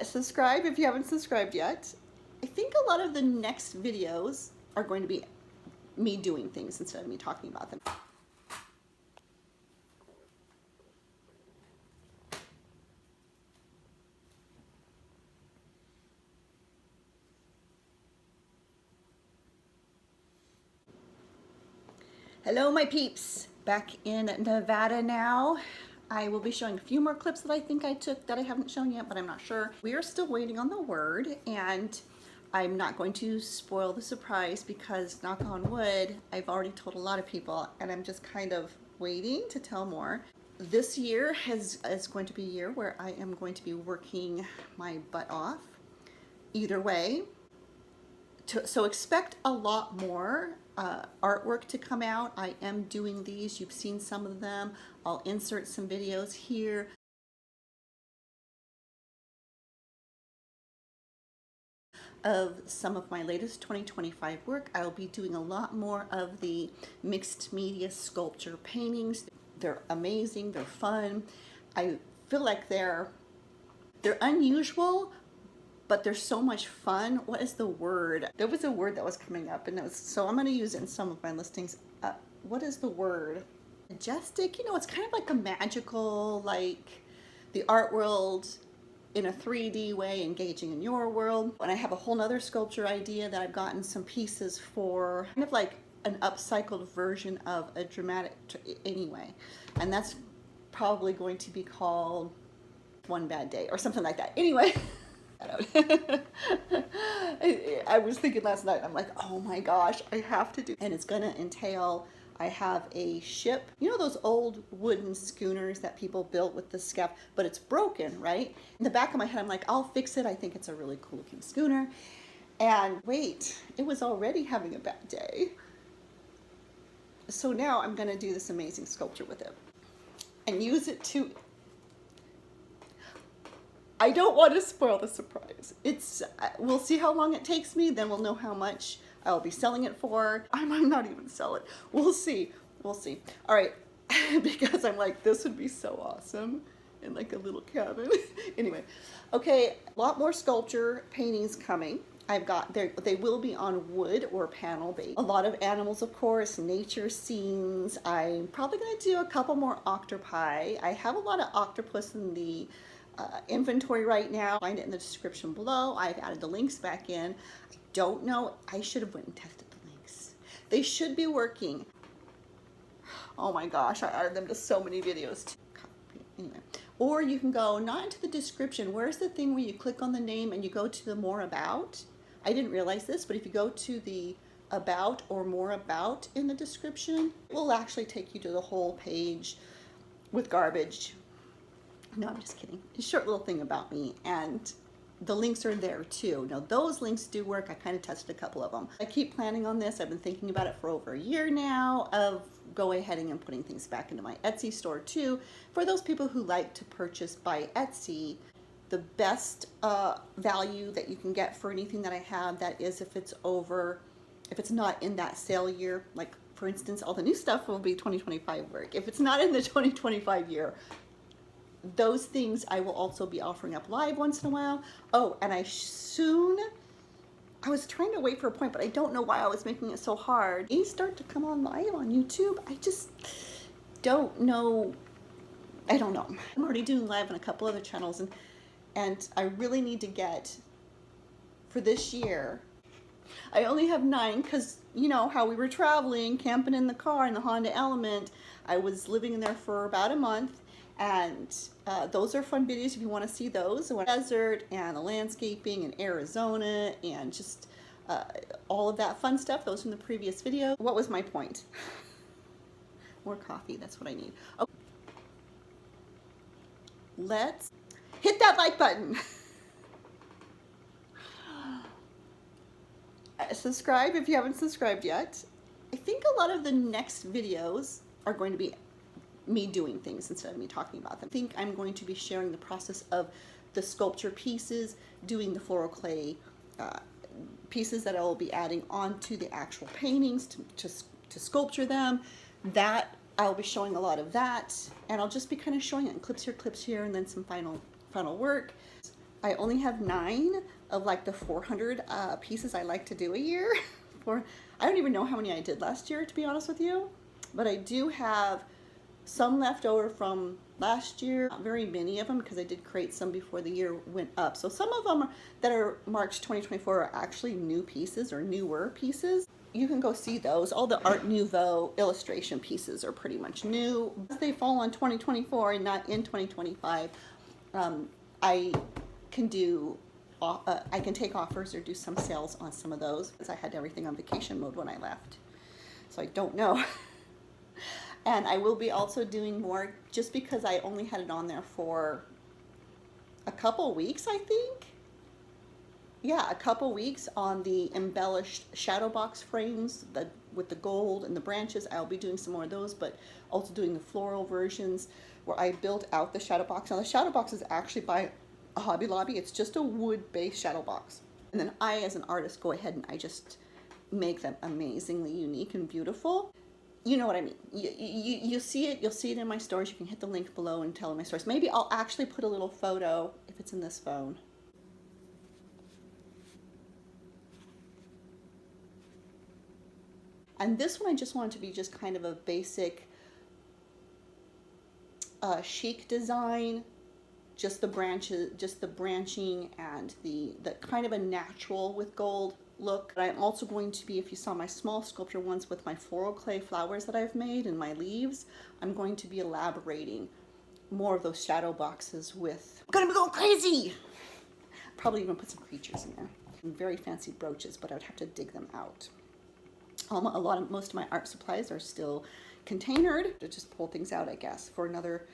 Subscribe if you haven't subscribed yet. I think a lot of the next videos are going to be me doing things instead of me talking about them. Hello my peeps, back in Nevada now. I will be showing a few more clips that I think I took that I haven't shown yet, but I'm not sure. We are still waiting on the word, and I'm not going to spoil the surprise because, knock on wood, I've already told a lot of people, and I'm just kind of waiting to tell more. This year is going to be a year where I am going to be working my butt off. Either way, so expect a lot more artwork to come out. I am doing these. You've seen some of them. I'll insert some videos here. Of some of my latest 2025 work. I'll be doing a lot more of the mixed media sculpture paintings. They're amazing. They're fun. I feel like they're unusual, but they're so much fun. What is the word? There was a word that was coming up, and so I'm going to use it in some of my listings. What is the word? Majestic. You know, it's kind of like a magical, like the art world in a 3D way, engaging in your world. And I have a whole nother sculpture idea that I've gotten some pieces for, kind of like an upcycled version of a dramatic, anyway. And that's probably going to be called One Bad Day or something like that. Anyway. I was thinking last night, I'm like, oh my gosh, I have to do, and it's gonna entail, I have a ship, you know those old wooden schooners that people built with the scaff, but it's broken, right? In the back of my head, I'm like, I'll fix it. I think it's a really cool looking schooner. And wait, it was already having a bad day. So now I'm gonna do this amazing sculpture with it and use it to, I don't want to spoil the surprise. We'll see how long it takes me, then we'll know how much I'll be selling it for. I might not even sell it. We'll see. We'll see. All right, because I'm like, this would be so awesome in like a little cabin. Anyway, okay, a lot more sculpture paintings coming. I've got, they will be on wood or panel base. A lot of animals, of course, nature scenes. I'm probably going to do a couple more octopi. I have a lot of octopus in the inventory right now. Find it in the description below. I've added the links back in. I don't know, I should have went and tested the links. They should be working. Oh my gosh, I added them to so many videos too. Anyway, or you can go not into the description. Where's the thing where you click on the name and you go to the more about? I didn't realize this, but if you go to the about or more about in the description, it will actually take you to the whole page with garbage. No, I'm just kidding. A short little thing about me, and the links are there too. Now those links do work. I kind of tested a couple of them. I keep planning on this. I've been thinking about it for over a year now of going ahead and putting things back into my Etsy store too. For those people who like to purchase by Etsy, the best value that you can get for anything that I have, that is if it's not in that sale year, like for instance, all the new stuff will be 2025 work. If it's not in the 2025 year, those things I will also be offering up live once in a while. Oh, and I was trying to wait for a point, but I don't know why I was making it so hard. These start to come on live on YouTube. I just don't know. I don't know. I'm already doing live on a couple other channels, and I really need to get, for this year, I only have 9 because you know how we were traveling, camping in the car in the Honda Element. I was living in there for about a month. And those are fun videos if you want to see those. The desert and the landscaping in Arizona and just all of that fun stuff. Those from the previous video. What was my point? More coffee, that's what I need. Okay. Let's hit that like button. Subscribe if you haven't subscribed yet. I think a lot of the next videos are going to be me doing things instead of me talking about them. I think I'm going to be sharing the process of the sculpture pieces, doing the floral clay pieces that I will be adding onto the actual paintings to sculpture them. That I'll be showing a lot of that, and I'll just be kind of showing it in clips here, and then some final work. I only have 9 of like the 400 pieces I like to do a year. I don't even know how many I did last year, to be honest with you, but I do have some left over from last year. Not very many of them, because I did create some before the year went up. So some of them that are March 2024 are actually new pieces or newer pieces. You can go see those. All the Art Nouveau illustration pieces are pretty much new. They fall on 2024 and not in 2025. I can do I can take offers or do some sales on some of those, because I had everything on vacation mode when I left, so I don't know. And I will be also doing more, just because I only had it on there for a couple weeks, I think. Yeah, a couple weeks on the embellished shadow box frames with the gold and the branches. I'll be doing some more of those, but also doing the floral versions where I built out the shadow box. Now the shadow box is actually by Hobby Lobby. It's just a wood-based shadow box. And then I, as an artist, go ahead and I just make them amazingly unique and beautiful. You know what I mean. You see it. You'll see it in my stories. You can hit the link below and tell in my stories. Maybe I'll actually put a little photo if it's in this phone. And this one I just wanted to be just kind of a basic chic design. Just the branches, just the branching, and the kind of a natural with gold look. But I'm also going to be, if you saw my small sculpture ones with my floral clay flowers that I've made and my leaves, I'm going to be elaborating more of those shadow boxes with, I'm gonna be going crazy! Probably even put some creatures in there. Very fancy brooches, but I would have to dig them out. Most of my art supplies are still containered. To just pull things out, I guess, for another.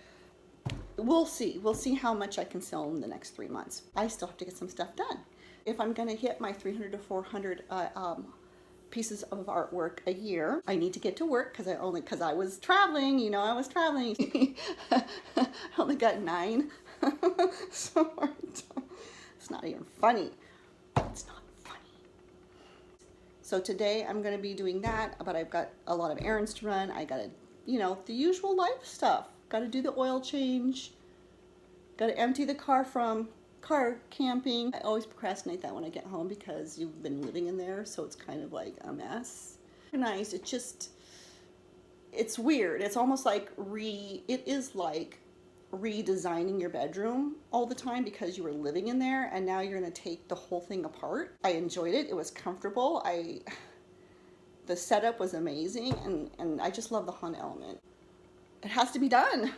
We'll see. We'll see how much I can sell in the next 3 months. I still have to get some stuff done. If I'm going to hit my 300 to 400 pieces of artwork a year, I need to get to work, because I was traveling. You know, I was traveling. I only got 9. So it's not even funny. It's not funny. So today I'm going to be doing that, but I've got a lot of errands to run. I got to, you know, the usual life stuff. Got to do the oil change. Got to empty the car from car camping. I always procrastinate that when I get home, because you've been living in there, so it's kind of like a mess. Nice. It's weird. It's almost like it is like redesigning your bedroom all the time, because you were living in there and now you're going to take the whole thing apart. I enjoyed it. It was comfortable. The setup was amazing, and I just love the haunted element. It has to be done.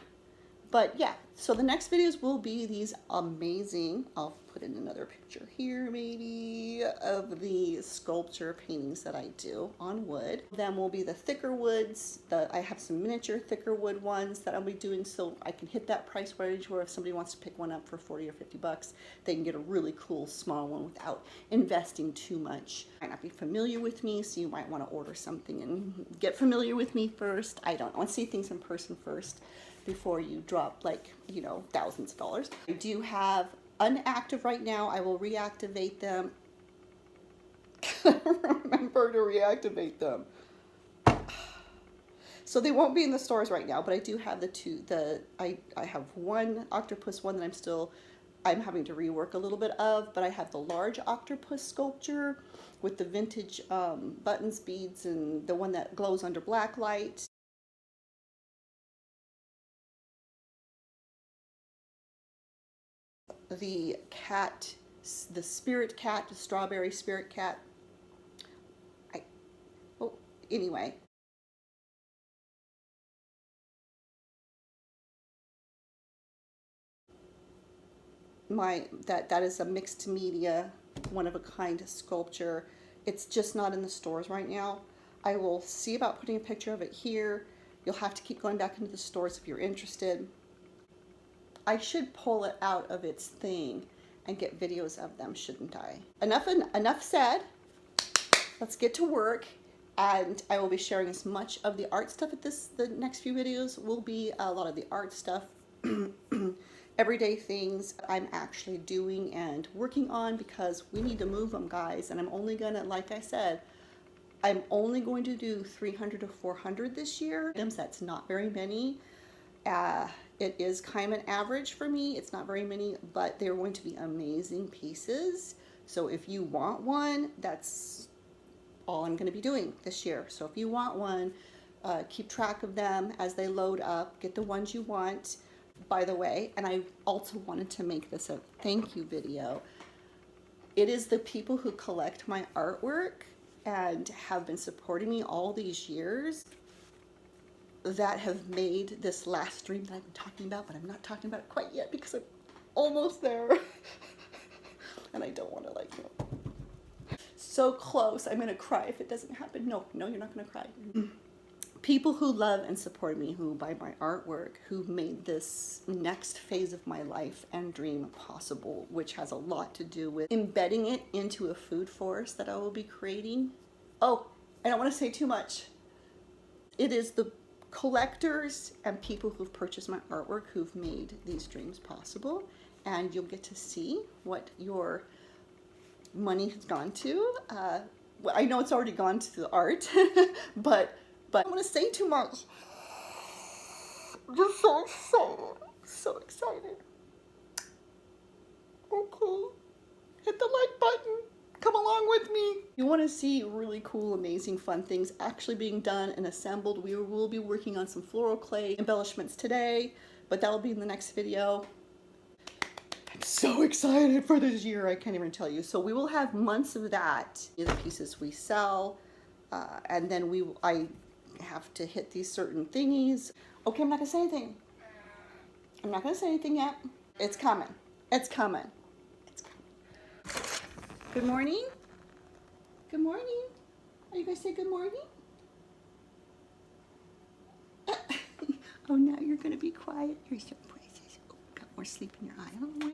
But yeah, so the next videos will be these amazing, I'll put in another picture here maybe, of the sculpture paintings that I do on wood. Then will be the thicker woods. I have some miniature thicker wood ones that I'll be doing, so I can hit that price range where if somebody wants to pick one up for 40 or 50 bucks, they can get a really cool small one without investing too much. You might not be familiar with me, so you might want to order something and get familiar with me first. I don't know. I want to see things in person first before you drop, like, you know, thousands of dollars. I do have unactive right now. I will reactivate them. Remember to reactivate them. So they won't be in the stores right now, but I do have I have one octopus one that I'm having to rework a little bit of, but I have the large octopus sculpture with the vintage buttons, beads, and the one that glows under black light. The cat, the spirit cat, the strawberry spirit cat. Anyway. That is a mixed media, one of a kind sculpture. It's just not in the stores right now. I will see about putting a picture of it here. You'll have to keep going back into the stores if you're interested. I should pull it out of its thing and get videos of them, shouldn't I? Enough said. Let's get to work, and I will be sharing as much of the art stuff at the next few videos will be a lot of the art stuff, everyday things I'm actually doing and working on, because we need to move them, guys, and I'm only gonna, like I said, I'm only going to do 300 to 400 this year. That's not very many. It is kind of an average for me. It's not very many, but they're going to be amazing pieces. So if you want one, that's all I'm going to be doing this year. So if you want one, keep track of them as they load up. Get the ones you want. By the way, and I also wanted to make this a thank you video. It is the people who collect my artwork and have been supporting me all these years that have made this last stream that I've been talking about, but I'm not talking about it quite yet because I'm almost there. And I don't want to like, so close. I'm gonna cry if it doesn't happen. No, you're not gonna cry. People who love and support me, who buy my artwork, who made this next phase of my life and dream possible, which has a lot to do with embedding it into a food forest that I will be creating. Oh, I don't want to say too much. It is the collectors and people who've purchased my artwork who've made these dreams possible, and you'll get to see what your money has gone to. Well, I know it's already gone to the art, but I don't want to say too much. I'm just so excited. So excited. Okay. Hit the like button. Come along with me. You want to see really cool, amazing, fun things actually being done and assembled. We will be working on some floral clay embellishments today, but that'll be in the next video. I'm so excited for this year. I can't even tell you. So we will have months of that. The pieces we sell, and then I have to hit these certain thingies. Okay, I'm not gonna say anything. I'm not gonna say anything yet. It's coming. It's coming. It's coming. Good morning. Good morning. Are you guys say good morning? Oh, now you're gonna be quiet. You're so precious. Oh, got more sleep in your eye.